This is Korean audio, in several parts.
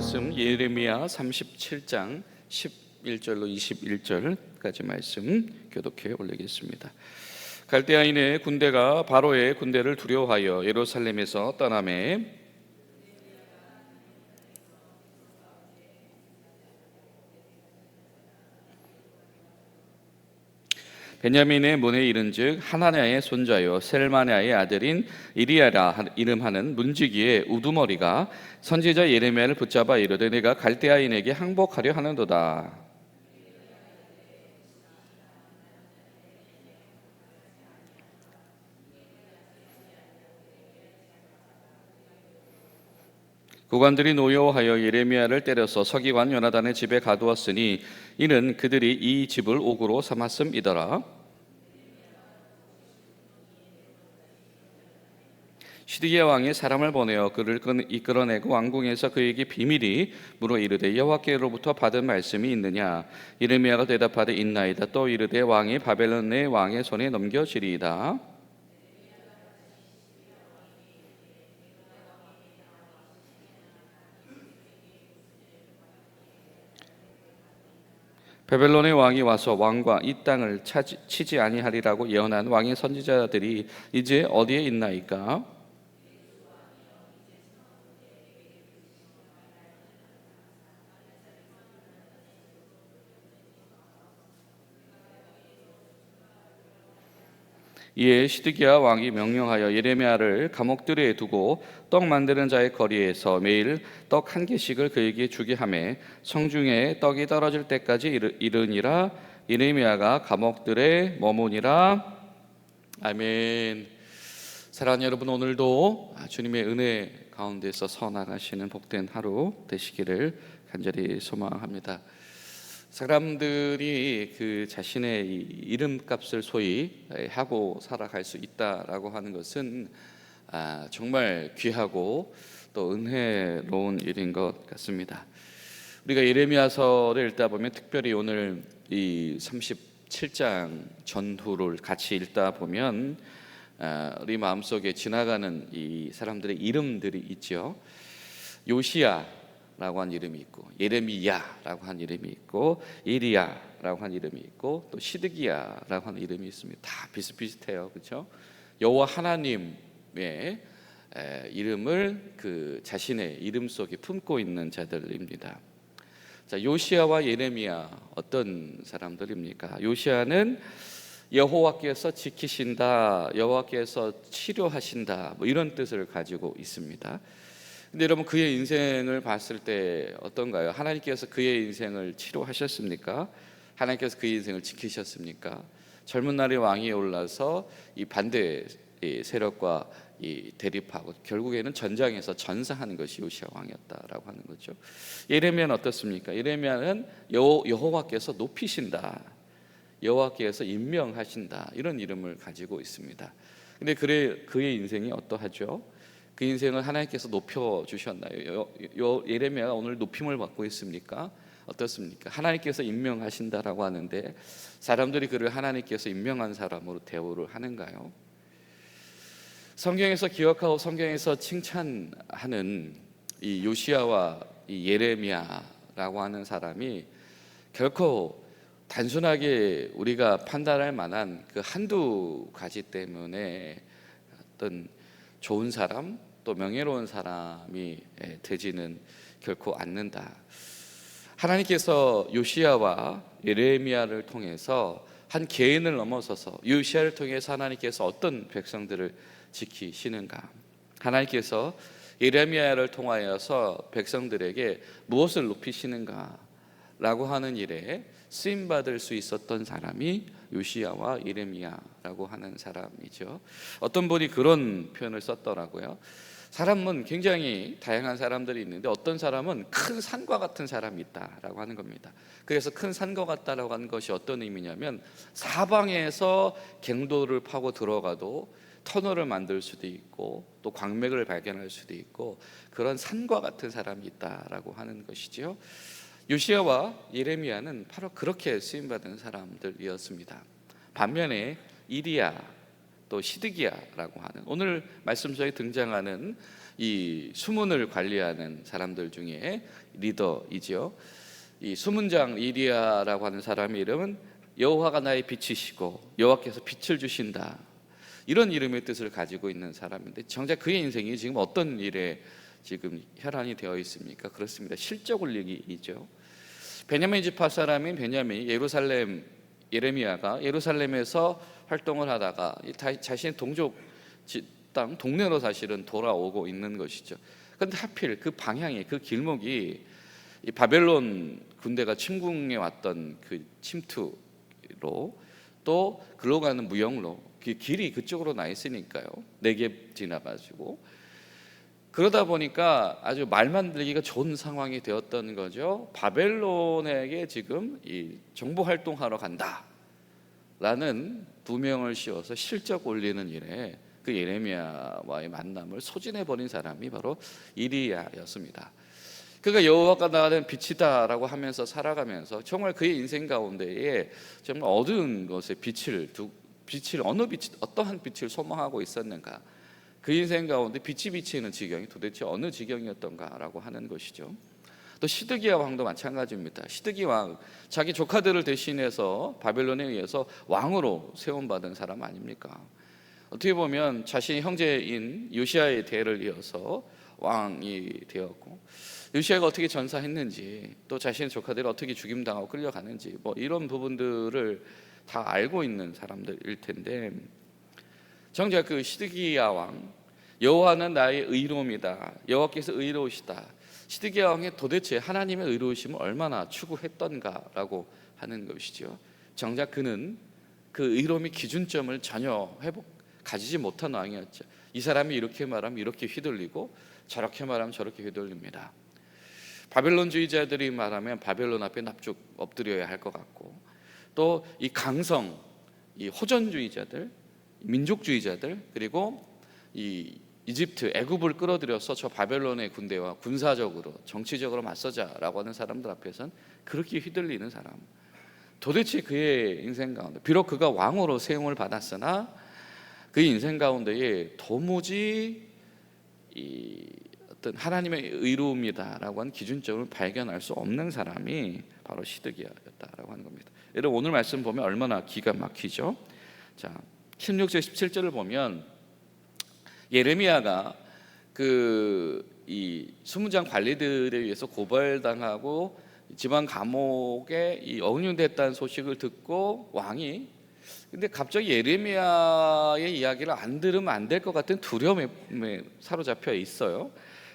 말씀 예레미야 37장 11절로 21절까지 말씀 교독해 올리겠습니다. 갈대아인의 군대가 바로의 군대를 두려워하여 예루살렘에서 떠나매 베냐민의 문에 이른즉 하나냐의 손자요 셀마냐의 아들인 이리야라 이름하는 문지기의 우두머리가 선지자 예레미야를 붙잡아 이르되 내가 갈대아인에게 항복하려 하는도다. 구관들이 노여워하여 예레미야를 때려서 서기관 요나단의 집에 가두었으니 이는 그들이 이 집을 옥으로 삼았음이더라. 시드기야 왕이 사람을 보내어 그를 이끌어내고 왕궁에서 그에게 비밀이 물어 이르되 여호와께로부터 받은 말씀이 있느냐? 예레미야가 대답하되 있나이다. 또 이르되 왕이 바벨론의 왕의 손에 넘겨지리이다. 바벨론의 왕이 와서 왕과 이 땅을 치지 아니하리라고 예언한 왕의 선지자들이 이제 어디에 있나이까? 이에 시드기야 왕이 명령하여 예레미야를 감옥들에 두고 떡 만드는 자의 거리에서 매일 떡 한 개씩을 그에게 주게 하며 성중에 떡이 떨어질 때까지 이르니라. 예레미야가 감옥들에 머무니라. 아멘. 사랑하는 여러분, 오늘도 주님의 은혜 가운데서 서나가시는 복된 하루 되시기를 간절히 소망합니다. 사람들이 그 자신의 이름값을 소위 하고 살아갈 수 있다라고 하는 것은 정말 귀하고 또 은혜로운 일인 것 같습니다. 우리가 예레미야서를 읽다 보면 특별히 오늘 이 37장 전후를 같이 읽다 보면 우리 마음속에 지나가는 이 사람들의 이름들이 있죠. 요시야라고 한 이름이 있고, 예레미야라고 한 이름이 있고, 이리야라고 한 이름이 있고, 또 시드기야라고 하는 이름이 있습니다. 다 비슷비슷해요, 그렇죠? 여호와 하나님의 이름을 그 자신의 이름 속에 품고 있는 자들입니다. 자, 요시야와 예레미야 어떤 사람들입니까? 요시야는 여호와께서 지키신다, 여호와께서 치료하신다, 뭐 이런 뜻을 가지고 있습니다. 근데 여러분, 그의 인생을 봤을 때 어떤가요? 하나님께서 그의 인생을 치료하셨습니까? 하나님께서 그의 인생을 지키셨습니까? 젊은 날에 왕위에 올라서 이 반대 세력과 대립하고 결국에는 전장에서 전사하는 것이 요시야 왕이었다라고 하는 거죠. 예레미야는 어떻습니까? 예레미야는 여호와께서 높이신다, 여호와께서 임명하신다, 이런 이름을 가지고 있습니다. 근데 그의 인생이 어떠하죠? 그 인생을 하나님께서 높여주셨나요? 예레미야가 오늘 높임을 받고 있습니까? 어떻습니까? 하나님께서 임명하신다라고 하는데 사람들이 그를 하나님께서 임명한 사람으로 대우를 하는가요? 성경에서 기억하고 성경에서 칭찬하는 이 요시야와 이 예레미야라고 하는 사람이 결코 단순하게 우리가 판단할 만한 그 한두 가지 때문에 어떤 좋은 사람 또 명예로운 사람이 되지는 결코 않는다. 하나님께서 요시야와 예레미야를 통해서 한 개인을 넘어서서 요시야를 통해서 하나님께서 어떤 백성들을 지키시는가? 하나님께서 예레미야를 통하여서 백성들에게 무엇을 높이시는가? 라고 하는 일에 쓰임받을 수 있었던 사람이 요시야와 예레미야라고 하는 사람이죠. 어떤 분이 그런 표현을 썼더라고요. 사람은 굉장히 다양한 사람들이 있는데 어떤 사람은 큰 산과 같은 사람이 있다라고 하는 겁니다. 그래서 큰 산과 같다라고 하는 것이 어떤 의미냐면 사방에서 갱도를 파고 들어가도 터널을 만들 수도 있고 또 광맥을 발견할 수도 있고 그런 산과 같은 사람이 있다라고 하는 것이죠. 요시야와 예레미야는 바로 그렇게 쓰임받은 사람들이었습니다. 반면에 이리야 또 시드기야라고 하는 오늘 말씀 속에 등장하는 이 수문을 관리하는 사람들 중에 리더이죠. 이 수문장 이리야라고 하는 사람의 이름은 여호와가 나의 빛이시고 여호와께서 빛을 주신다, 이런 이름의 뜻을 가지고 있는 사람인데, 정작 그의 인생이 지금 어떤 일에 지금 혈안이 되어 있습니까? 그렇습니다. 실적 올리기이죠. 베냐민 지파 사람인 베냐민이 예레미야가 예루살렘에서 활동을 하다가 자신의 동족 땅 동네로 사실은 돌아오고 있는 것이죠. 그런데 하필 그 방향이, 그 길목이 이 바벨론 군대가 침공해 왔던 그 침투로, 또 글로 가는 무역로, 그 길이 그쪽으로 나 있으니까요. 네겝 지나가지고, 그러다 보니까 아주 말 만들기가 좋은 상황이 되었던 거죠. 바벨론에게 지금 이 정보 활동하러 간다라는 부명을 씌워서 실적 올리는 일에 그 예레미야와의 만남을 소진해 버린 사람이 바로 이리야였습니다. 그가 여호와가 나가는 빛이다라고 하면서 살아가면서 정말 그의 인생 가운데에 정말 어두운 것에 빛을 어떠한 빛을 소망하고 있었는가, 그 인생 가운데 빛이 비치는 지경이 도대체 어느 지경이었던가라고 하는 것이죠. 또 시드기야 왕도 마찬가지입니다. 시드기 왕, 자기 조카들을 대신해서 바벨론에 의해서 왕으로 세움받은 사람 아닙니까? 어떻게 보면 자신의 형제인 요시야의 대를 이어서 왕이 되었고, 요시야가 어떻게 전사했는지, 또 자신의 조카들이 어떻게 죽임당하고 끌려가는지, 뭐 이런 부분들을 다 알고 있는 사람들일 텐데, 정작 그 시드기야 왕, 여호와는 나의 의로움이다, 여호와께서 의로우시다, 시드기야 왕이 도대체 하나님의 의로우심을 얼마나 추구했던가라고 하는 것이죠. 정작 그는 그 의로움의 기준점을 전혀 가지지 못한 왕이었죠. 이 사람이 이렇게 말하면 이렇게 휘둘리고, 저렇게 말하면 저렇게 휘둘립니다. 바벨론주의자들이 말하면 바벨론 앞에 납죽 엎드려야 할 것 같고, 또 이 강성, 이 호전주의자들, 민족주의자들, 그리고 이 이집트, 애굽을 끌어들여서 저 바벨론의 군대와 군사적으로, 정치적으로 맞서자라고 하는 사람들 앞에서는 그렇게 휘둘리는 사람, 도대체 그의 인생 가운데, 비록 그가 왕으로 세움을 받았으나 그 인생 가운데에 도무지 이 어떤 하나님의 의로움이다라고 하는 기준점을 발견할 수 없는 사람이 바로 시드기야였다라고 하는 겁니다. 여러분, 오늘 말씀 보면 얼마나 기가 막히죠. 자, 16절 17절을 보면 예레미야가 이 수문장 관리들에 의해서 고발당하고 지방 감옥에 억류됐다는 소식을 듣고 왕이, 근데 갑자기 예레미야의 이야기를 안 들으면 안 될 것 같은 두려움에 사로잡혀 있어요.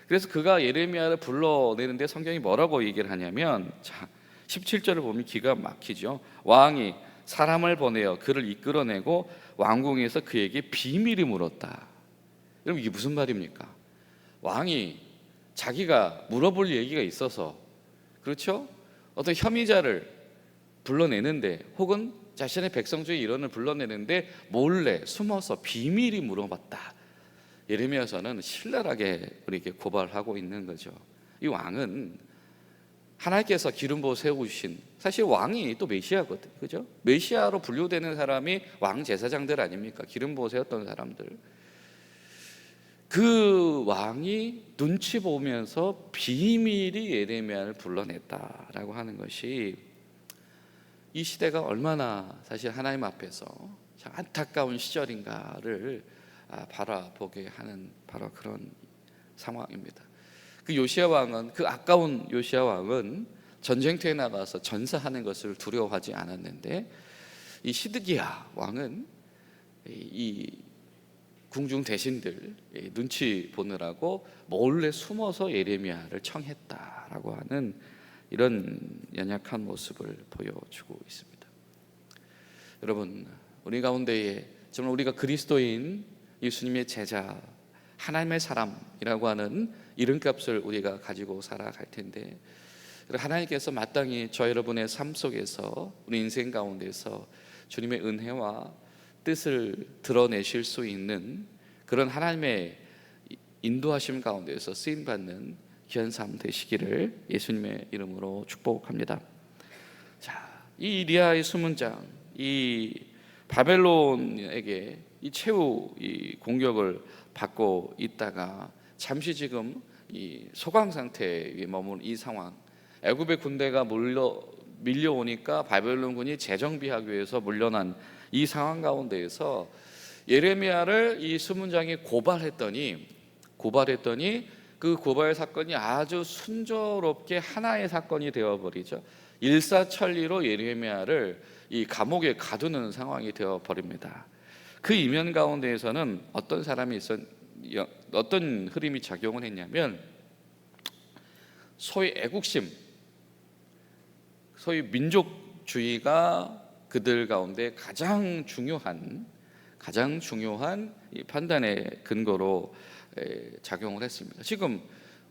그래서 그가 예레미야를 불러내는데 성경이 뭐라고 얘기를 하냐면, 자, 17절을 보면 기가 막히죠. 왕이 사람을 보내어 그를 이끌어내고 왕궁에서 그에게 비밀이 물었다. 여러분, 이게 무슨 말입니까? 왕이 자기가 물어볼 얘기가 있어서, 그렇죠? 어떤 혐의자를 불러내는데, 혹은 자신의 백성 중에 일원을 불러내는데 몰래 숨어서 비밀이 물어봤다. 예레미야서는 신랄하게 우리에게 고발하고 있는 거죠. 이 왕은 하나님께서 기름 부어 세우신, 사실 왕이 또 메시아거든, 그죠? 메시아로 분류되는 사람이 왕 제사장들 아닙니까? 기름 부어 세웠던 사람들. 그 왕이 눈치 보면서 비밀이 예레미야를 불러냈다라고 하는 것이, 이 시대가 얼마나 사실 하나님 앞에서 참 안타까운 시절인가를 바라보게 하는 바로 그런 상황입니다. 그 요시야 왕은, 그 아까운 요시야 왕은 전쟁터에 나가서 전사하는 것을 두려워하지 않았는데, 이 시드기야 왕은 이 궁중 대신들 눈치 보느라고 몰래 숨어서 예레미야를 청했다라고 하는 이런 연약한 모습을 보여주고 있습니다. 여러분, 우리 가운데에 정말 우리가 그리스도인 예수님의 제자, 하나님의 사람이라고 하는 이름값을 우리가 가지고 살아갈 텐데, 하나님께서 마땅히 저 여러분의 삶 속에서, 우리 인생 가운데서 주님의 은혜와 뜻을 드러내실 수 있는 그런 하나님의 인도하심 가운데서 쓰임받는 귀한 삶 되시기를 예수님의 이름으로 축복합니다. 자, 이 이리야의 수문장, 이 바벨론에게 이 최후 이 공격을 받고 있다가 잠시 지금 이 소강 상태에 머문 이 상황, 애굽의 군대가 밀려오니까 바벨론군이 재정비하기 위해서 물러난 이 상황 가운데에서 예레미야를 이 수문장이 고발했더니 그 고발 사건이 아주 순조롭게 하나의 사건이 되어버리죠. 일사천리로 예레미야를 이 감옥에 가두는 상황이 되어버립니다. 그 이면 가운데에서는 어떤 흐름이 작용을 했냐면 소위 애국심, 소위 민족주의가 그들 가운데 가장 중요한 이 판단의 근거로 작용을 했습니다. 지금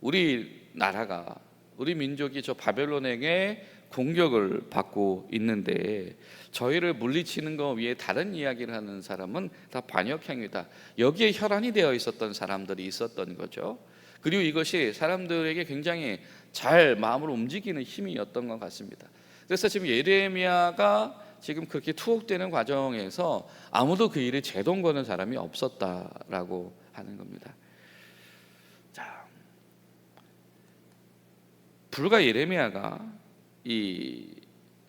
우리나라가, 우리 민족이 저 바벨론에게 공격을 받고 있는데 저희를 물리치는 것 위에 다른 이야기를 하는 사람은 다 반역행위다, 여기에 혈안이 되어 있었던 사람들이 있었던 거죠. 그리고 이것이 사람들에게 굉장히 잘 마음을 움직이는 힘이었던 것 같습니다. 그래서 지금 예레미야가 지금 그렇게 투옥되는 과정에서 아무도 그 일에 제동 거는 사람이 없었다라고 하는 겁니다. 자, 불과 예레미야가 이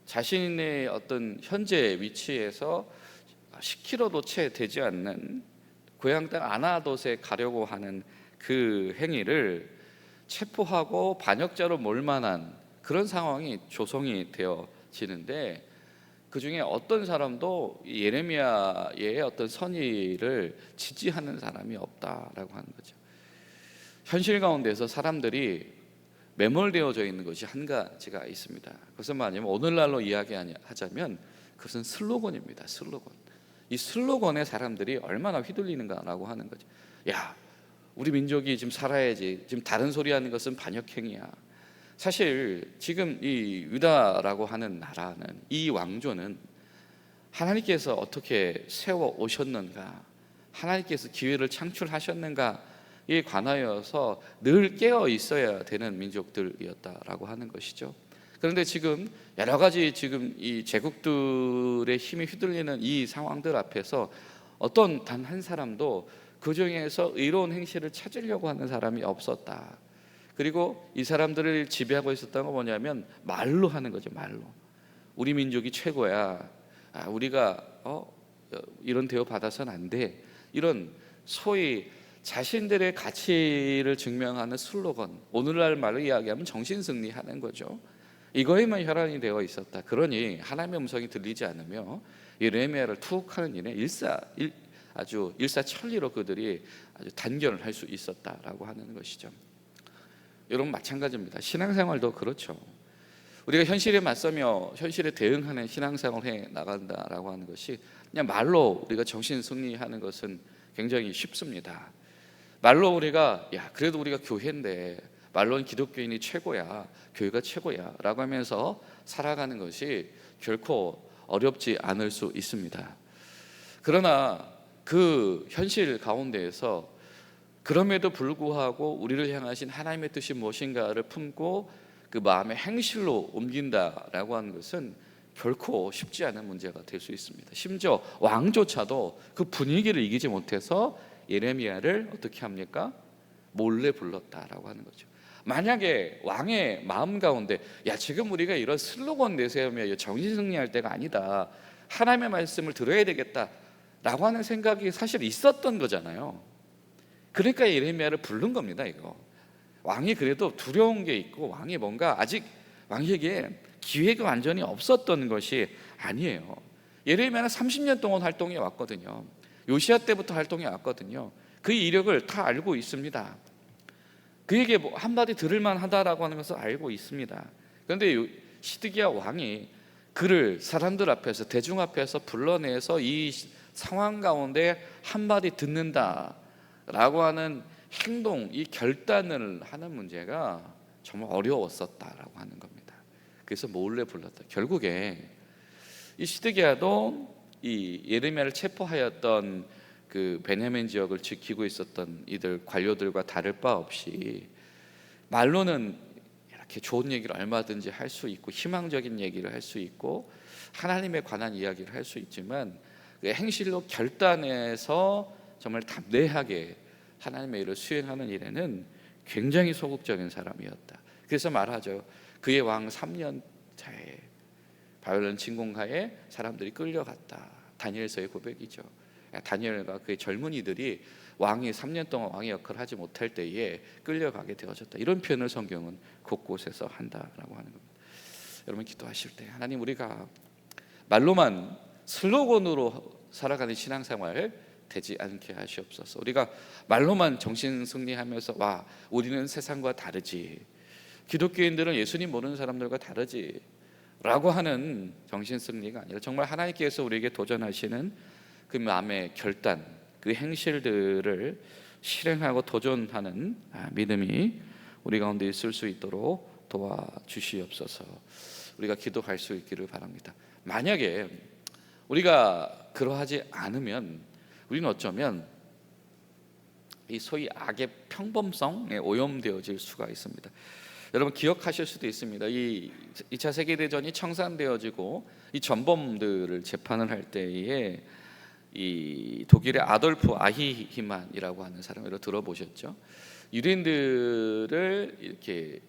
자신의 어떤 현재 위치에서 10km도 채 되지 않는 고향 땅 아나돗에 가려고 하는 그 행위를 체포하고 반역자로 몰 만한 그런 상황이 조성이 되어지는데, 그 중에 어떤 사람도 예레미야의 어떤 선의를 지지하는 사람이 없다라고 하는 거죠. 현실 가운데서 사람들이 매몰되어져 있는 것이 한 가지가 있습니다. 그것은 뭐냐면 오늘날로 이야기하자면 그것은 슬로건입니다. 슬로건. 이 슬로건에 사람들이 얼마나 휘둘리는가라고 하는 거죠. 야, 우리 민족이 지금 살아야지, 지금 다른 소리 하는 것은 반역행위야. 사실 지금 이 유다라고 하는 나라는, 이 왕조는 하나님께서 어떻게 세워 오셨는가, 하나님께서 기회를 창출하셨는가에 관하여서 늘 깨어 있어야 되는 민족들이었다라고 하는 것이죠. 그런데 지금 여러 가지 지금 이 제국들의 힘이 휘둘리는 이 상황들 앞에서 어떤 단 한 사람도 그 중에서 의로운 행실을 찾으려고 하는 사람이 없었다. 그리고 이 사람들을 지배하고 있었던 건 뭐냐면 말로 하는 거죠. 말로. 우리 민족이 최고야. 우리가 이런 대우 받아서는 안 돼. 이런 소위 자신들의 가치를 증명하는 슬로건, 오늘날 말로 이야기하면 정신승리하는 거죠. 이거에만 혈안이 되어 있었다. 그러니 하나님의 음성이 들리지 않으며 예레미야를 투옥하는 일에 아주 일사천리로 그들이 아주 단결을 할 수 있었다라고 하는 것이죠. 여러분, 마찬가지입니다. 신앙생활도 그렇죠. 우리가 현실에 맞서며 현실에 대응하는 신앙생활을 해 나간다라고 하는 것이 그냥 말로 우리가 정신 승리하는 것은 굉장히 쉽습니다. 말로 우리가 그래도 우리가 교회인데, 말로는 기독교인이 최고야, 교회가 최고야 라고 하면서 살아가는 것이 결코 어렵지 않을 수 있습니다. 그러나 그 현실 가운데에서 그럼에도 불구하고 우리를 향하신 하나님의 뜻이 무엇인가를 품고 그 마음의 행실로 옮긴다라고 하는 것은 결코 쉽지 않은 문제가 될 수 있습니다. 심지어 왕조차도 그 분위기를 이기지 못해서 예레미야를 어떻게 합니까? 몰래 불렀다라고 하는 거죠. 만약에 왕의 마음 가운데 지금 우리가 이런 슬로건 내세우며 정신승리할 때가 아니다, 하나님의 말씀을 들어야 되겠다라고 하는 생각이 사실 있었던 거잖아요. 그러니까 예레미야를 부른 겁니다. 이거 왕이 그래도 두려운 게 있고, 왕이 뭔가 아직 왕에게 기회가 완전히 없었던 것이 아니에요. 예레미야는 30년 동안 활동해 왔거든요. 요시야 때부터 활동해 왔거든요. 그 이력을 다 알고 있습니다. 그에게 한마디 들을만 하다라고 하는 것을 알고 있습니다. 그런데 시드기야 왕이 그를 사람들 앞에서, 대중 앞에서 불러내서 이 상황 가운데 한마디 듣는다라고 하는 행동, 이 결단을 하는 문제가 정말 어려웠었다라고 하는 겁니다. 그래서 몰래 불렀다. 결국에 이 시드기야도 이 예레미야를 체포하였던 그 베냐민 지역을 지키고 있었던 이들 관료들과 다를 바 없이 말로는 이렇게 좋은 얘기를 얼마든지 할 수 있고, 희망적인 얘기를 할 수 있고, 하나님에 관한 이야기를 할 수 있지만 그 행실로 결단해서 정말 담대하게 하나님의 일을 수행하는 일에는 굉장히 소극적인 사람이었다. 그래서 말하죠. 그의 왕 3년 차에 바벨론 침공하에 사람들이 끌려갔다. 다니엘서의 고백이죠. 다니엘과 그의 젊은이들이 왕이 3년 동안 왕의 역할을 하지 못할 때에 끌려가게 되어졌다. 이런 표현을 성경은 곳곳에서 한다라고 하는 겁니다. 여러분 기도하실 때 하나님, 우리가 말로만 슬로건으로 살아가는 신앙생활 되지 않게 하시옵소서. 우리가 말로만 정신 승리하면서 와, 우리는 세상과 다르지, 기독교인들은 예수님 모르는 사람들과 다르지 라고 하는 정신 승리가 아니라 정말 하나님께서 우리에게 도전하시는 그 마음의 결단, 그 행실들을 실행하고 도전하는 믿음이 우리 가운데 있을 수 있도록 도와주시옵소서. 우리가 기도할 수 있기를 바랍니다. 만약에 우리가 그러하지 않으면 우리는 어쩌면 이 소위 악의 평범성에 오염되어질 수가 있습니다. 여러분 기억하실 수도 있습니다. 이 2차 세계대전이 청산되어지고 이 전범들을 재판을 할 때에 이 독일의 아돌프 아히히만이라고 하는 사람을 들어보셨죠? 유대인들을 이렇게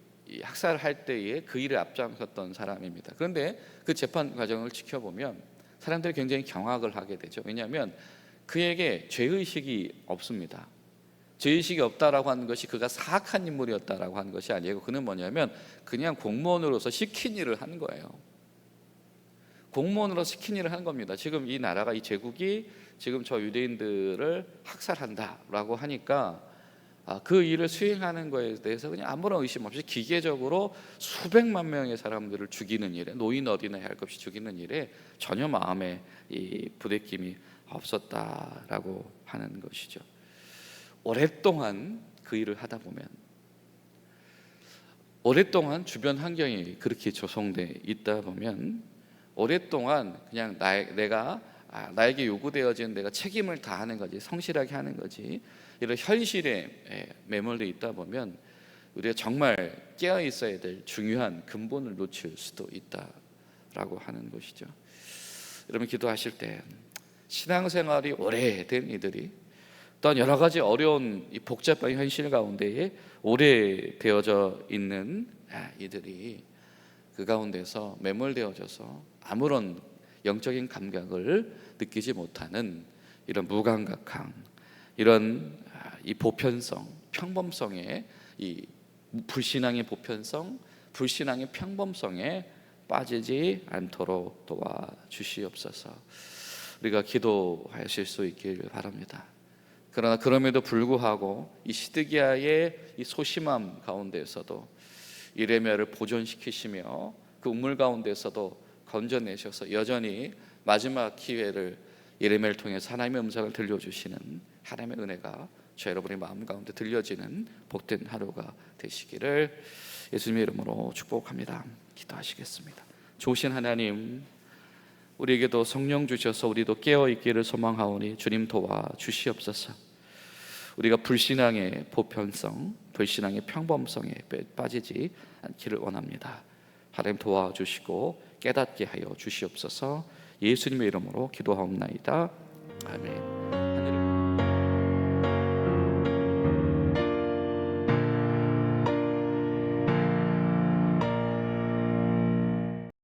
학살할 때에 그 일을 앞장섰던 사람입니다. 그런데 그 재판 과정을 지켜보면 사람들이 굉장히 경악을 하게 되죠. 왜냐하면 그에게 죄의식이 없습니다. 죄의식이 없다라고 하는 것이 그가 사악한 인물이었다라고 하는 것이 아니고, 그는 뭐냐면 그냥 공무원으로서 시킨 일을 한 거예요. 공무원으로 시킨 일을 한 겁니다. 지금 이 나라가, 이 제국이 지금 저 유대인들을 학살한다라고 하니까 그 일을 수행하는 것에 대해서 그냥 아무런 의심 없이 기계적으로 수백만 명의 사람들을 죽이는 일에, 노인 어린애 할 것 없이 죽이는 일에 전혀 마음에 이 부대낌이 없었다라고 하는 것이죠. 오랫동안 그 일을 하다 보면, 오랫동안 주변 환경이 그렇게 조성돼 있다 보면, 오랫동안 그냥 나에게 요구되어진 내가 책임을 다하는 거지, 성실하게 하는 거지, 이런 현실에 매몰돼 있다 보면 우리가 정말 깨어 있어야 될 중요한 근본을 놓칠 수도 있다라고 하는 것이죠. 여러분 기도하실 때 신앙생활이 오래된 이들이 또한 여러 가지 어려운 이 복잡한 현실 가운데에 오래 되어져 있는 이들이 그 가운데서 매몰되어져서 아무런 영적인 감각을 느끼지 못하는 이런 무감각함, 이런 이 보편성, 평범성의 이 불신앙의 보편성, 불신앙의 평범성에 빠지지 않도록 도와주시옵소서. 우리가 기도하실 수 있길 바랍니다. 그러나 그럼에도 불구하고 이 시드기야의 이 소심함 가운데에서도 예레미야를 보존시키시며 그 우물 가운데서도 건져내셔서 여전히 마지막 기회를 예레미야를 통해서 하나님의 음성을 들려주시는 하나님의 은혜가 저 여러분의 마음 가운데 들려지는 복된 하루가 되시기를 예수님의 이름으로 축복합니다. 기도하시겠습니다. 좋으신 하나님, 우리에게도 성령 주셔서 우리도 깨어있기를 소망하오니 주님 도와 주시옵소서. 우리가 불신앙의 보편성, 불신앙의 평범성에 빠지지 않기를 원합니다. 하나님 도와주시고 깨닫게 하여 주시옵소서. 예수님의 이름으로 기도하옵나이다. 아멘.